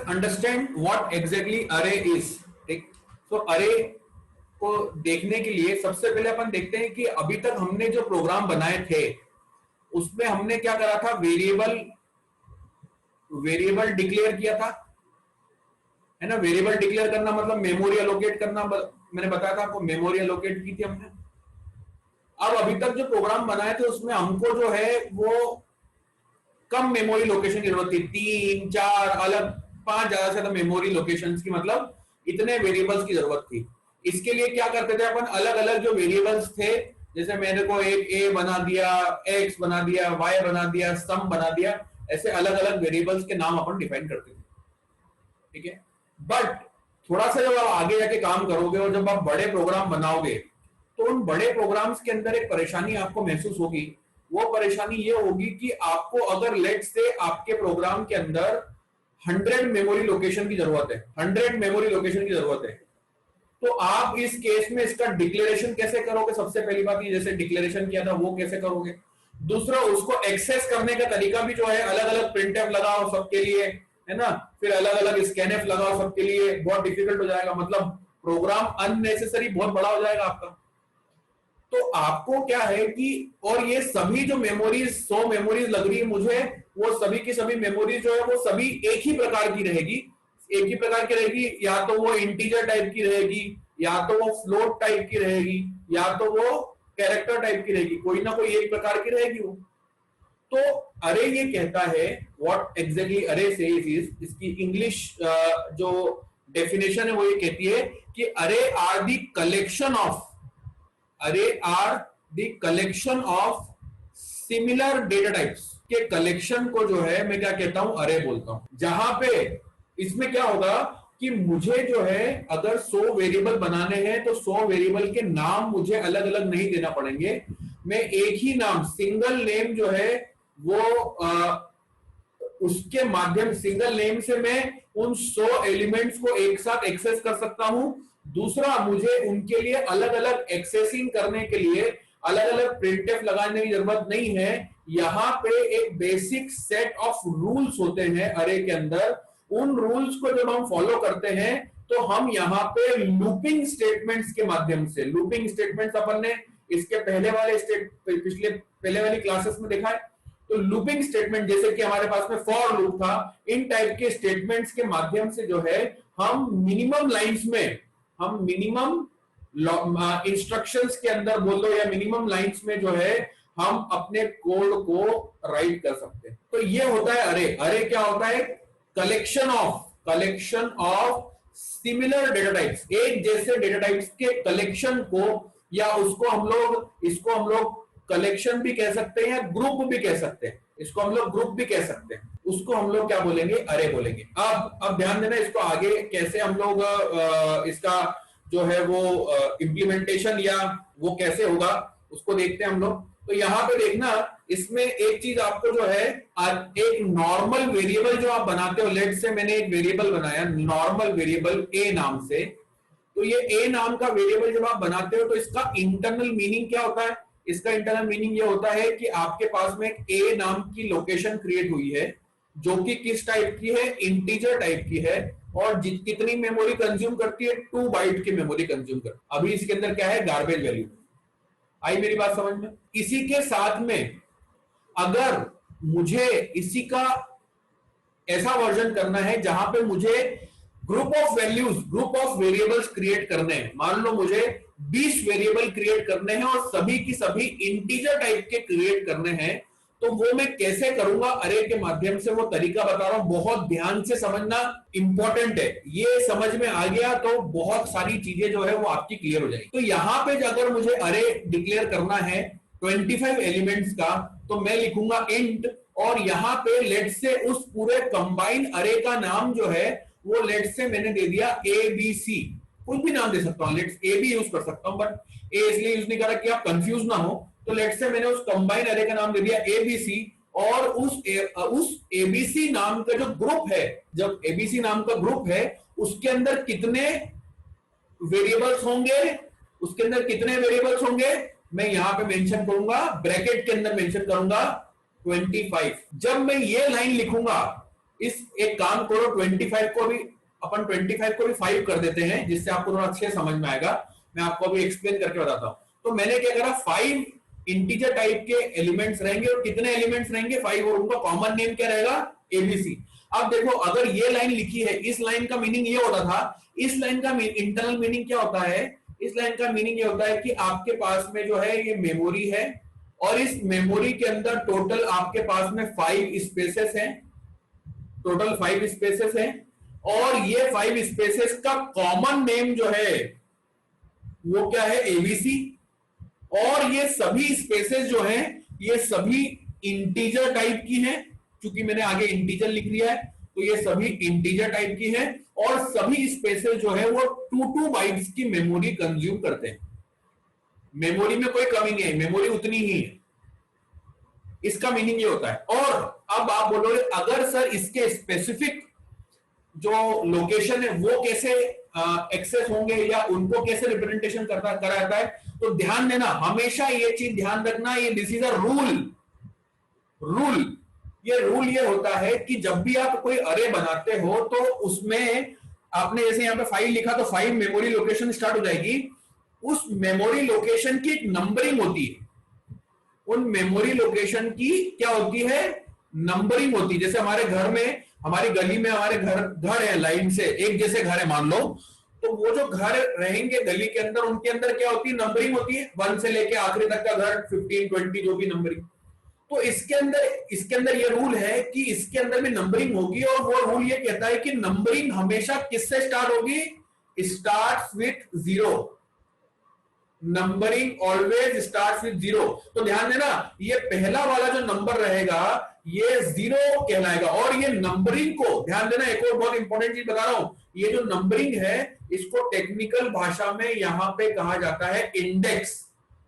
Understand what exactly अरे is. ठीक, तो अरे को देखने के लिए सबसे पहले अपन देखते हैं कि अभी तक हमने जो प्रोग्राम बनाए थे उसमें हमने क्या करा था, वेरिएबल वेरिएबल डिक्लेयर किया था, है ना। वेरिएबल डिक्लेयर करना मतलब मेमोरी एलोकेट करना, मैंने बताया था आपको, मेमोरी एलोकेट की थी हमने। अब अभी तक जो प्रोग्राम बनाए थे उसमें हमको जो है वो कम मेमोरी लोकेशन की जरूरत थी, 3 4 अलग 5 ज्यादा से ज्यादा मेमोरी लोकेशंस की, मतलब इतने वेरिएबल्स की जरूरत थी। इसके लिए क्या करते थे अपन, अलग अलग जो वेरिएबल्स थे, जैसे मैंने को एक ए बना दिया, एक्स बना दिया, वाई बना दिया, सम बना दिया, ऐसे अलग अलग वेरिएबल्स के नाम अपन डिफाइन करते थे। ठीक है, बट थोड़ा सा जब आप आगे जाके काम करोगे और जब आप बड़े प्रोग्राम बनाओगे तो उन बड़े प्रोग्राम्स के अंदर एक परेशानी आपको महसूस होगी। वो परेशानी ये होगी कि आपको अगर लेट से आपके प्रोग्राम के अंदर 100 मेमोरी लोकेशन की जरूरत है, 100 मेमोरी लोकेशन की जरूरत है, तो आप इस केस में इसका डिक्लेरेशन कैसे करोगे? सबसे पहली बात, ये जैसे डिक्लेरेशन किया था वो कैसे करोगे। दूसरा, उसको एक्सेस करने का तरीका भी जो है, अलग अलग प्रिंटफ लगाओ सबके लिए, है ना, फिर अलग अलग स्कैनफ लगाओ सबके लिए, बहुत डिफिकल्ट हो जाएगा, मतलब प्रोग्राम अननेसेसरी बहुत बड़ा हो जाएगा आपका। तो आपको क्या है कि, और ये सभी जो मेमोरीज 100 मेमोरीज लग रही है मुझे, वो सभी की सभी मेमोरीज जो है वो सभी एक ही प्रकार की रहेगी, एक ही प्रकार की रहेगी। या तो वो इंटीजर टाइप की रहेगी, या तो वो फ्लोट टाइप की रहेगी, या तो वो कैरेक्टर टाइप की रहेगी, कोई ना कोई एक प्रकार की रहेगी वो। तो अरे ये कहता है, what exactly array says is, इसकी इंग्लिश जो डेफिनेशन है वो ये कहती है कि array are the collection of, array are the collection of similar data types के कलेक्शन को जो है मैं क्या कहता हूं, अरे बोलता हूं। जहां पे इसमें क्या होगा कि मुझे जो है अगर 100 वेरिएबल बनाने हैं तो 100 वेरिएबल के नाम मुझे अलग अलग नहीं देना पड़ेंगे, मैं एक ही नाम, सिंगल नेम जो है वो उसके माध्यम, सिंगल नेम से मैं उन 100 एलिमेंट्स को एक साथ एक्सेस कर सकता हूं। दूसरा, मुझे उनके लिए अलग अलग एक्सेसिंग करने के लिए अलग अलग प्रिंटफ लगाने की जरूरत नहीं है। यहां पे एक बेसिक सेट ऑफ रूल्स होते हैं अरे के अंदर, उन रूल्स को जब हम फॉलो करते हैं तो हम यहां पे लूपिंग स्टेटमेंट्स के माध्यम से, लूपिंग स्टेटमेंट्स अपन ने इसके पहले पहले वाली क्लासेस में देखा है। तो लूपिंग स्टेटमेंट, जैसे कि हमारे पास में फॉर लूप था, इन टाइप के स्टेटमेंट्स के माध्यम से जो है हम मिनिमम लाइंस में, हम मिनिमम इंस्ट्रक्शंस के अंदर बोल दो, या मिनिमम लाइंस में जो है हम अपने कोड को राइट कर सकते हैं। तो ये होता है अरे। अरे क्या होता है? Collection of similar data types, एक जैसे डेटा टाइप्स के कलेक्शन को, या उसको हम लोग, इसको हम लोग कलेक्शन भी कह सकते हैं, ग्रुप भी कह सकते हैं, इसको हम लोग ग्रुप भी कह सकते हैं, उसको हम लोग क्या बोलेंगे? अरे बोलेंगे। अब ध्यान देना, इसको आगे कैसे हम लोग इसका जो है वो इंप्लीमेंटेशन या वो कैसे होगा उसको देखते हैं हम लोग। तो यहां पे देखना, इसमें एक चीज आपको जो है, एक नॉर्मल वेरिएबल जो आप बनाते हो, लेट से मैंने एक वेरिएबल बनाया नॉर्मल वेरिएबल ए नाम से, तो ये ए नाम का वेरिएबल जब आप बनाते हो तो इसका इंटरनल मीनिंग क्या होता है? इसका इंटरनल मीनिंग ये होता है कि आपके पास में एक ए नाम की लोकेशन क्रिएट हुई है जो कि किस टाइप की है? इंटीजर टाइप की है, और कितनी मेमोरी कंज्यूम करती है? 2 बाइट की मेमोरी कंज्यूम करती है। अभी इसके अंदर क्या है? Garbage value. आई मेरी बात समझ में? इसी के साथ में अगर मुझे इसी का ऐसा वर्जन करना है जहां पे मुझे group of values, group of variables create करने हैं, मान लो मुझे 20 वेरिएबल क्रिएट करने हैं और सभी की सभी इंटीजर टाइप के क्रिएट करने हैं, तो वो मैं कैसे करूंगा? अरे के माध्यम से। वो तरीका बता रहा हूं, बहुत ध्यान से समझना, इंपॉर्टेंट है। ये समझ में आ गया तो बहुत सारी चीजें जो है वो आपकी क्लियर हो जाएगी। तो यहां पे अगर मुझे अरे डिक्लेयर करना है 25 एलिमेंट्स का, तो मैं लिखूंगा इंट, और यहां पे लेट से उस पूरे कंबाइन अरे का नाम जो है वो लेट से मैंने दे दिया ABC। कुछ भी नाम दे सकता हूं, लेट्स ए भी यूज कर सकता हूं, बट ए इसलिए यूज नहीं कर रहा कि आप कंफ्यूज ना हो। तो लेट से मैंने उस कंबाइन अरे का नाम दे दिया ABC, और उस ABC नाम का जो ग्रुप है, जब ABC नाम का ग्रुप है उसके अंदर कितने वेरिएबल्स होंगे, उसके अंदर कितने वेरिएबल्स होंगे मैं यहां पे मेंशन करूंगा, ब्रैकेट के अंदर मेंशन करूंगा 25। जब मैं ये लाइन लिखूंगा इस एक काम करो, 25 को भी अपन 25 को भी 5 कर देते हैं, जिससे आपको थोड़ा अच्छे समझ में आएगा। मैं आपको अभी एक्सप्लेन करके बताता हूं। तो मैंने क्या करा, 5 इंटीजर टाइप के एलिमेंट्स रहेंगे, और कितने एलिमेंट्स रहेंगे, 5, और उनका कॉमन नेम क्या रहेगा, एबीसी। अब देखो, अगर ये लाइन लिखी है, इस लाइन का मीनिंग ये होता था, इस लाइन का इंटरनल मीनिंग क्या होता है, इस लाइन का मीनिंग ये होता है कि आपके पास में जो है ये मेमोरी है, और इस मेमोरी के अंदर टोटल आपके पास में 5 स्पेसेस हैं, टोटल 5 स्पेसेस हैं, और ये 5 स्पेसेस का कॉमन नेम जो है वो क्या है, एबीसी। और ये सभी स्पेसेस जो हैं ये सभी इंटीजर टाइप की हैं, क्योंकि मैंने आगे इंटीजर लिख लिया है, तो ये सभी इंटीजर टाइप की हैं, और सभी स्पेसेस जो है वो 2 बाइट्स की मेमोरी कंज्यूम करते हैं। मेमोरी में कोई कमी नहीं है, मेमोरी उतनी ही है, इसका मीनिंग ये होता है। और अब आप बोलोगे, अगर सर इसके स्पेसिफिक जो लोकेशन है वो कैसे एक्सेस होंगे, या उनको कैसे रिप्रेजेंटेशन करा जाता है, तो ध्यान देना, हमेशा ये चीज ध्यान रखना, ये दिस इज अ रूल। ये रूल ये होता है कि जब भी आप कोई अरे बनाते हो, तो उसमें आपने जैसे यहां पे 5 लिखा, तो 5 मेमोरी लोकेशन स्टार्ट हो जाएगी। उस मेमोरी लोकेशन की एक नंबरिंग होती है, उन मेमोरी लोकेशन की क्या होती है, नंबरिंग होती है। जैसे हमारे घर में, हमारी गली में हमारे घर है, लाइन से एक जैसे घर है मान लो, तो वो जो घर रहेंगे गली के अंदर, उनके अंदर क्या होती है, नंबरिंग होती है, 1 से लेके आखिरी तक का घर, 15, 20 जो भी नंबरिंग। तो इसके अंदर ये रूल है कि इसके अंदर भी नंबरिंग होगी, और वो रूल ये कहता है कि नंबरिंग हमेशा किससे स्टार्ट होगी, starts with 0। Numbering always starts with 0। तो ध्यान देना, ये पहला वाला जो नंबर रहेगा ये 0 कहलाएगा। और ये नंबरिंग को ध्यान देना, एक और बहुत इंपॉर्टेंट चीज बता रहा हूं, ये जो नंबरिंग है इसको टेक्निकल भाषा में यहां पे कहा जाता है इंडेक्स।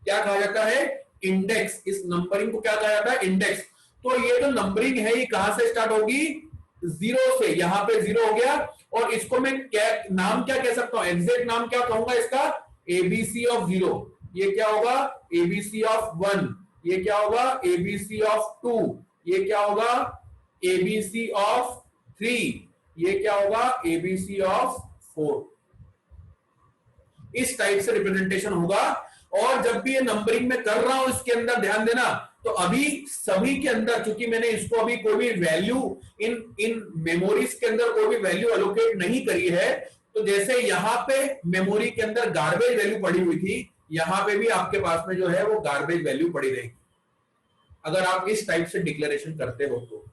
क्या कहा जाता है, इंडेक्स। इस नंबरिंग को क्या कहा जाता है, इंडेक्स। तो ये जो नंबरिंग है ये कहां से स्टार्ट होगी, 0 से। यहां पे 0 हो गया, और इसको मैं क्या नाम क्या कह सकता हूं, एग्जैक्ट नाम क्या कहूंगा इसका, एबीसी ऑफ 0। ये क्या होगा, एबीसी ऑफ 1। ये क्या होगा, एबीसी ऑफ 2। ये क्या होगा, एबीसी ऑफ 3। ये क्या होगा, एबीसी ऑफ 4। इस टाइप से रिप्रेजेंटेशन होगा। और जब भी ये नंबरिंग में कर रहा हूं, इसके अंदर ध्यान देना, तो अभी सभी के अंदर, चूंकि मैंने इसको अभी कोई भी वैल्यू इन मेमोरीज के अंदर कोई भी वैल्यू एलोकेट नहीं करी है, तो जैसे यहां पे मेमोरी के अंदर गार्बेज वैल्यू पड़ी हुई थी, यहां पे भी आपके पास में जो है वो गार्बेज वैल्यू पड़ी रहेगी, अगर आप इस टाइप से डिक्लेरेशन करते हो तो।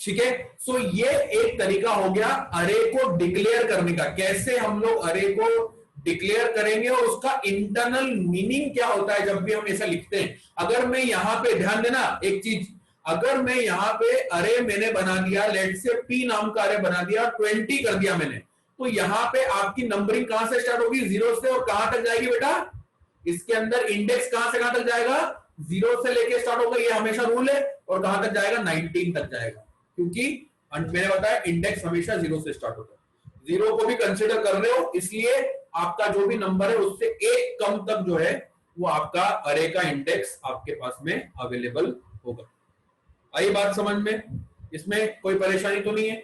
ठीक है, सो ये एक तरीका हो गया अरे को डिक्लेयर करने का। कैसे हम लोग अरे को डिक्लेयर करेंगे, और उसका इंटरनल मीनिंग क्या होता है जब भी हम ऐसा लिखते हैं। अगर मैं यहां पे ध्यान देना एक चीज, अगर मैं यहां पे अरे मैंने बना दिया, लेट से पी नाम का अरे बना दिया, 20 कर दिया मैंने, तो यहां पे आपकी नंबरिंग कहां से स्टार्ट होगी, 0 से, और कहां तक जाएगी बेटा, इसके अंदर इंडेक्स कहां से कहां तक जाएगा, 0 से लेके स्टार्ट होगा, ये हमेशा रूल है, और कहां तक जाएगा, 19 तक जाएगा, क्योंकि मैंने बताया इंडेक्स हमेशा 0 से स्टार्ट होता है। 0 को भी कंसिडर कर रहे हो, इसलिए आपका जो भी नंबर है उससे एक कम तक जो है वो आपका अरे का इंडेक्स आपके पास में अवेलेबल होगा। आई बात समझ में, इसमें कोई परेशानी तो नहीं है।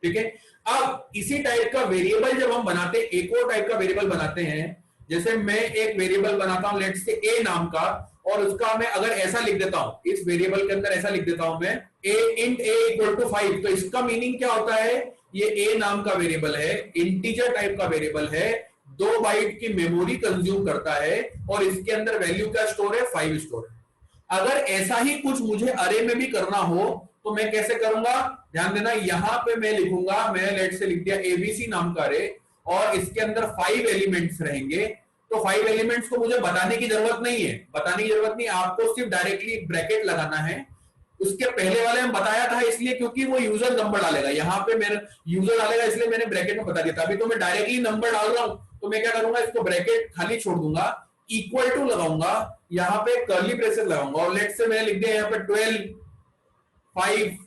ठीक है, अब इसी टाइप का वेरिएबल जब हम बनाते हैं, एक और टाइप का वेरिएबल बनाते हैं, जैसे मैं एक वेरिएबल बनाता हूं लेट्स से ए नाम का, और उसका मैं अगर ऐसा लिख देता हूं, इस वेरिएबल के अंदर ऐसा लिख देता हूं मैं a int a equal to 5, तो इसका मीनिंग क्या होता है, ये a नाम का वेरिएबल है, इंटीजर टाइप का वेरिएबल है, 2 बाइट की मेमोरी कंज्यूम करता है, और इसके अंदर वैल्यू क्या स्टोर है, 5 स्टोर है। अगर ऐसा ही कुछ मुझे अरे में भी करना हो तो मैं कैसे करूंगा, ध्यान देना, यहां पे मैं लिखूंगा, मैं लेट से लिख दिया एबीसी नाम का अरे, और इसके अंदर 5 एलिमेंट्स रहेंगे। तो 5 एलिमेंट्स को मुझे बताने की जरूरत नहीं है, बताने की जरूरत नहीं, आपको सिर्फ डायरेक्टली ब्रैकेट लगाना है। उसके पहले वाले में बताया था इसलिए क्योंकि वो यूजर नंबर डालेगा, यहां पे मेरा यूजर डालेगा, इसलिए मैंने ब्रैकेट में बता दिया था। अभी तो मैं डायरेक्टली नंबर डाल रहा हूं, तो मैं क्या करूंगा, इसको ब्रैकेट खाली छोड़ दूंगा, इक्वल टू लगाऊंगा, यहां पे कर्ली ब्रेसेस लगाऊंगा, और लेट से मैंने लिख दिया यहां पे 12, 5,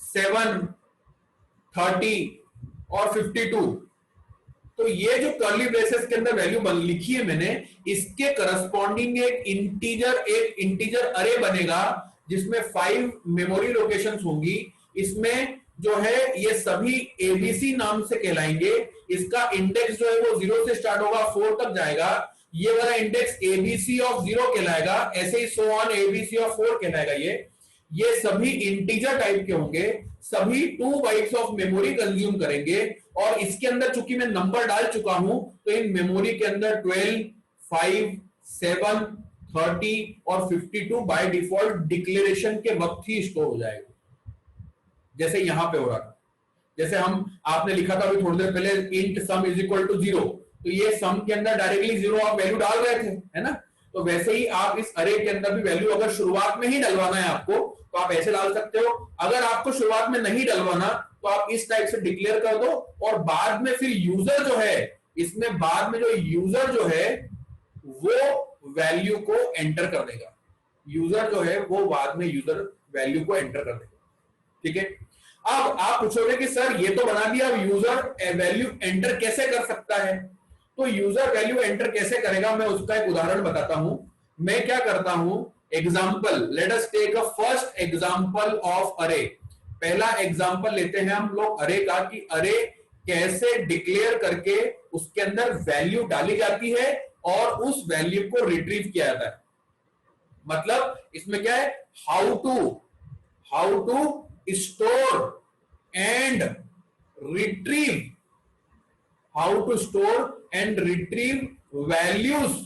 7, 30 और 52। तो ये जो कर्ली ब्रेसेस के अंदर वैल्यू लिखी है मैंने, इसके करस्पॉन्डिंग एक इंटीजर अरे बनेगा, जिसमें 5 मेमोरी लोकेशंस होंगी, इसमें जो है ये सभी एबीसी नाम से कहलाएंगे। इसका इंडेक्स जो है वो 0 से स्टार्ट होगा 4 तक जाएगा, ये वाला इंडेक्स एबीसी ऑफ 0 कहलाएगा, ऐसे ही सो ऑन एबीसी ऑफ 4 कहलाएगा। ये सभी इंटीजर टाइप के होंगे, सभी 2 बाइट्स ऑफ मेमोरी कंज्यूम करेंगे। और इसके अंदर चूंकि मैं नंबर डाल चुका हूं तो इन मेमोरी के अंदर 12, 5, 7, 30 और 52 बाय डिफॉल्ट डिक्लेरेशन के वक्त ही स्टोर हो जाएगा, जैसे यहां पे हो रहा था। जैसे आपने लिखा था अभी थोड़ी देर पहले int sum is equal to 0, तो ये सम के अंदर डायरेक्टली 0 आप वैल्यू डाल रहे थे, है ना। तो वैसे ही आप इस अरे के अंदर भी वैल्यू अगर शुरुआत में ही डलवाना है आपको तो आप ऐसे डाल सकते हो। अगर आपको शुरुआत में नहीं डलवाना तो आप इस टाइप से डिक्लेयर कर दो, और बाद में फिर यूजर जो है, इसमें बाद में जो यूजर जो है वो वैल्यू को एंटर कर देगा। यूजर जो है वो बाद में यूजर वैल्यू को एंटर कर देगा, ठीक है। अब आप पूछोगे कि सर ये तो बना दिया, अब यूजर वैल्यू एंटर कैसे कर सकता है? तो यूजर वैल्यू एंटर कैसे करेगा, मैं उसका एक उदाहरण बताता हूं। मैं क्या करता हूं, example, let us take a first example of array. पहला एग्जाम्पल लेते हैं हम लोग अरे का, कि अरे कैसे डिक्लेयर करके उसके अंदर वैल्यू डाली जाती है और उस वैल्यू को रिट्रीव किया जाता है। मतलब इसमें क्या है, how to store and retrieve, how to store and retrieve values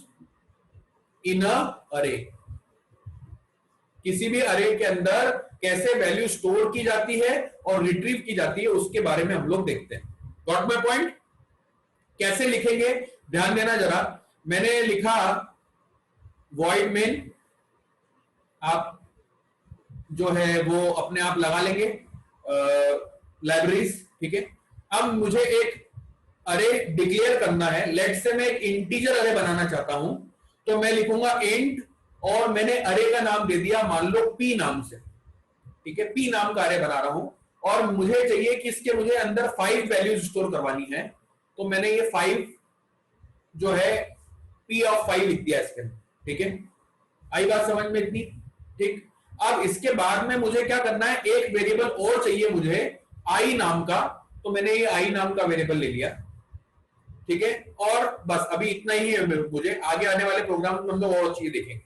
in a array. किसी भी अरे के अंदर कैसे वैल्यू स्टोर की जाती है और रिट्रीव की जाती है उसके बारे में हम लोग देखते हैं। Got my point? कैसे लिखेंगे ध्यान देना जरा। मैंने लिखा वॉइड मेन, आप जो है वो अपने आप लगा लेंगे लाइब्रेरीज, ठीक है। अब मुझे एक अरे डिक्लेयर करना है, लेट से मैं एक इंटीजर अरे बनाना चाहता हूं, तो मैं लिखूंगा इंट, और मैंने अरे का नाम दे दिया मान लो पी नाम से, ठीक है। पी नाम का अरे बना रहा हूं और मुझे चाहिए कि इसके मुझे अंदर 5 वैल्यूज स्टोर करवानी है, तो मैंने ये 5 जो है पी ऑफ 5 लिख दिया इसके अंदर, ठीक है। आई बात समझ में इतनी? ठीक। अब इसके बाद में मुझे क्या करना है, एक वेरिएबल और चाहिए मुझे आई नाम का, तो मैंने ये आई नाम का वेरिएबल ले लिया, ठीक है। और बस अभी इतना ही है, मुझे आगे आने वाले प्रोग्राम में हम लोग और चीजें देखेंगे।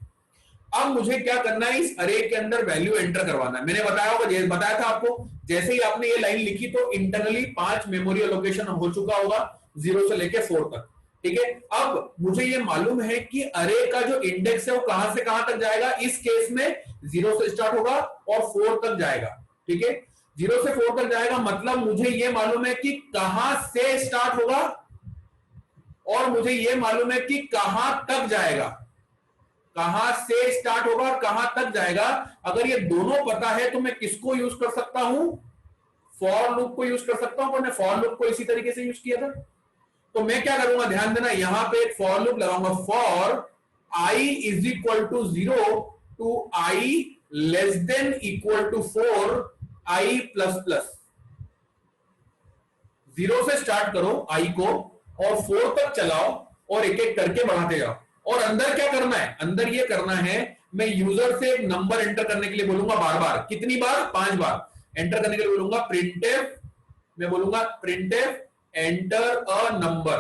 अब मुझे क्या करना है, इस अरे के अंदर वैल्यू एंटर करवाना है। मैंने बताया होगा, बताया था आपको, जैसे ही आपने ये लाइन लिखी तो इंटरनली 5 मेमोरी एलोकेशन हो चुका होगा 0 से लेके 4 तक, ठीक है। अब मुझे ये मालूम है कि अरे का जो इंडेक्स है वो कहां से कहां तक जाएगा। इस केस में 0 से स्टार्ट होगा और 4 तक जाएगा, ठीक है। 0 से 4 तक जाएगा, मतलब मुझे ये मालूम है कि कहां से स्टार्ट होगा और मुझे ये मालूम है कि कहां तक जाएगा, कहां से स्टार्ट होगा और कहां तक जाएगा। अगर ये दोनों पता है तो मैं किसको यूज कर सकता हूं, फॉर लूप को यूज कर सकता हूं। मैंने फॉर लूप को इसी तरीके से यूज किया था। तो मैं क्या करूंगा, ध्यान देना, यहां पे एक फॉर लूप लगाऊंगा, for i is equal to 0 to i less than equal to 4 i plus plus. 0 से स्टार्ट करो आई को और 4 तक चलाओ और एक एक करके बढ़ाते जाओ। और अंदर क्या करना है, अंदर ये करना है, मैं यूजर से एक नंबर एंटर करने के लिए बोलूंगा बार बार, कितनी बार, 5 बार एंटर करने के लिए बोलूंगा। प्रिंटफ, मैं बोलूंगा printf enter a number,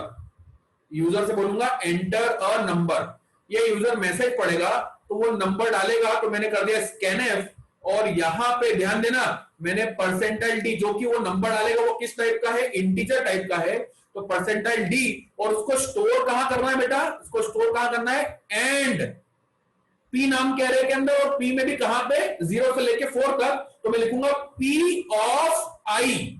user से बोलूंगा एंटर अ नंबर। ये यूजर मैसेज पढ़ेगा तो वो नंबर डालेगा, तो मैंने कर दिया स्कैनफ, और यहां पे ध्यान देना मैंने परसेंटाइल डी, जो कि वो नंबर डालेगा वो किस टाइप का है, इंटीजर टाइप का है, तो परसेंटाइल डी। और उसको स्टोर कहां करना है बेटा, उसको स्टोर कहां करना है, एंड पी नाम के अरे के अंदर, और पी में भी कहां पे, 0 से लेके 4 तक। तो मैं लिखूंगा P of I,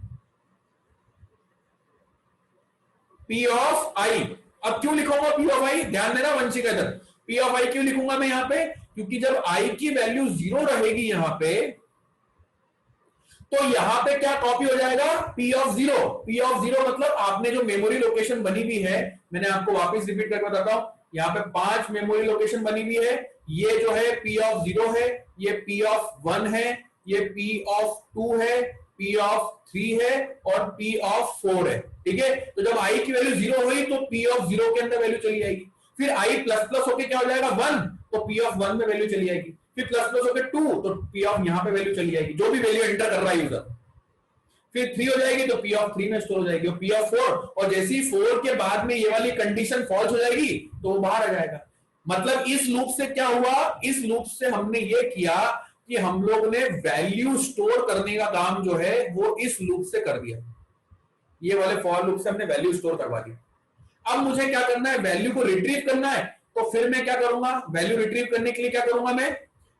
P of I. अब क्यों लिखूंगा पी ऑफ आई, ध्यान देना वंशिका इधर, पी ऑफ आई क्यों लिखूंगा मैं यहां पे, क्योंकि जब आई की वैल्यू 0 रहेगी यहां पे, तो यहां पे क्या कॉपी हो जाएगा, P ऑफ 0। P ऑफ 0 मतलब आपने जो मेमोरी लोकेशन बनी हुई है, मैंने आपको वापस रिपीट करके बताता हूं, यहां पे 5 मेमोरी लोकेशन बनी हुई है। ये जो है P ऑफ 0 है, ये P ऑफ 1 है, ये P ऑफ 2 है, P ऑफ 3 है और P ऑफ 4 है, ठीक है। तो जब I की वैल्यू 0 हुई तो P ऑफ 0 के अंदर वैल्यू चली जाएगी। फिर I प्लस प्लस होके क्या हो जाएगा 1, तो P ऑफ 1 में वैल्यू चली जाएगी। फिर प्लस प्लस होकर 2, तो पी ऑफ यहां पे वैल्यू चली जाएगी, जो भी वैल्यू एंटर कर रहा है यूजर। फिर 3 हो जाएगी तो पी ऑफ 3 में स्टोर हो जाएगी, पी ऑफ 4, और जैसे ही 4 के बाद में ये वाली कंडीशन फॉल्स हो जाएगी तो वो बाहर आ जाएगा। मतलब इस लूप से क्या हुआ, इस लूप से हमने ये किया कि हम लोग ने वैल्यू स्टोर करने का काम जो है वो इस लूप से कर दिया। ये वाले फॉर लूप से हमने वैल्यू स्टोर करवा दी। अब मुझे क्या करना है, वैल्यू को रिट्रीव करना है, तो फिर मैं क्या करूंगा, वैल्यू रिट्रीव करने के लिए क्या करूंगा, मैं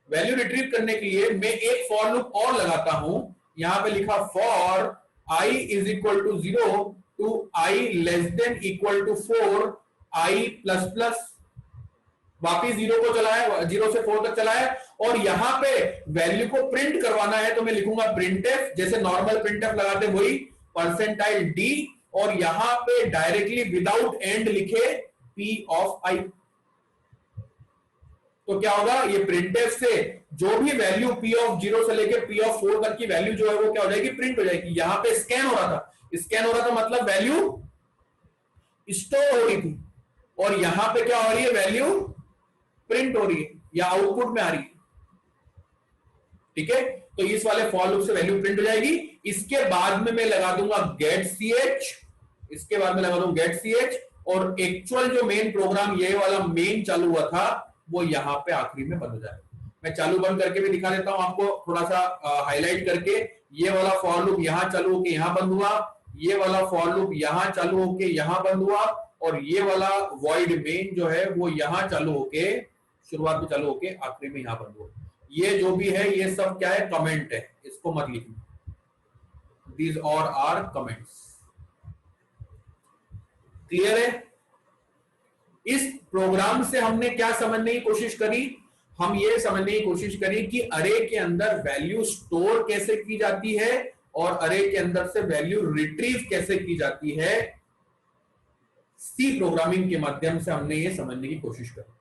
वैल्यू रिट्रीव करने के लिए मैं एक फॉर लूप और लगाता हूं। यहां पे लिखा for i is equal to 0 टू i less than equal to 4 i plus plus, वापिस 0 को चलाया, 0 से 4 तक चलाया, और यहां पे वैल्यू को प्रिंट करवाना है तो मैं लिखूंगा प्रिंटफ, जैसे नॉर्मल प्रिंटफ लगाते वही परसेंटाइल d, और यहां पे डायरेक्टली विदाउट एंड लिखे p ऑफ i। तो क्या होगा, ये प्रिंटफ से जो भी वैल्यू p ऑफ 0 से लेके p ऑफ 4 तक की वैल्यू जो है वो क्या हो जाएगी, प्रिंट हो जाएगी। यहां पे स्कैन हो रहा था, स्कैन हो रहा था मतलब वैल्यू स्टोर हो रही थी, और यहां पे क्या हो रही है, वैल्यू प्रिंट हो रही है या आउटपुट में आ रही है। ठीक है, तो इस वाले फॉर लूप से वैल्यू प्रिंट हो जाएगी। इसके बाद में मैं लगा दूंगा गेट ch, इसके बाद में लगा दूंगा गेट ch, और एक्चुअल जो मेन प्रोग्राम ये वाला मेन चालू हुआ था वो यहां पे आखिरी में बंद हो जाएगा। मैं चालू बंद करके भी दिखा देता हूं आपको, थोड़ा सा हाईलाइट करके। ये वाला फॉर लूप यहां चालू होके यहां बंद हुआ, ये वाला फॉर लूप यहां चालू होके यहां बंद हुआ, और ये वाला वॉइड मेन जो है वो यहां चालू होके शुरुआत में चालू होके आखिरी में यहां बंद हुआ। ये जो भी है ये सब क्या है, कमेंट है, इसको मत लिखना, दीज और आर कमेंट्स। क्लियर है? इस प्रोग्राम से हमने क्या समझने की कोशिश करी, हम ये समझने की कोशिश करी कि अरे के अंदर वैल्यू स्टोर कैसे की जाती है और अरे के अंदर से वैल्यू रिट्रीव कैसे की जाती है। सी प्रोग्रामिंग के माध्यम से हमने ये समझने की कोशिश करी।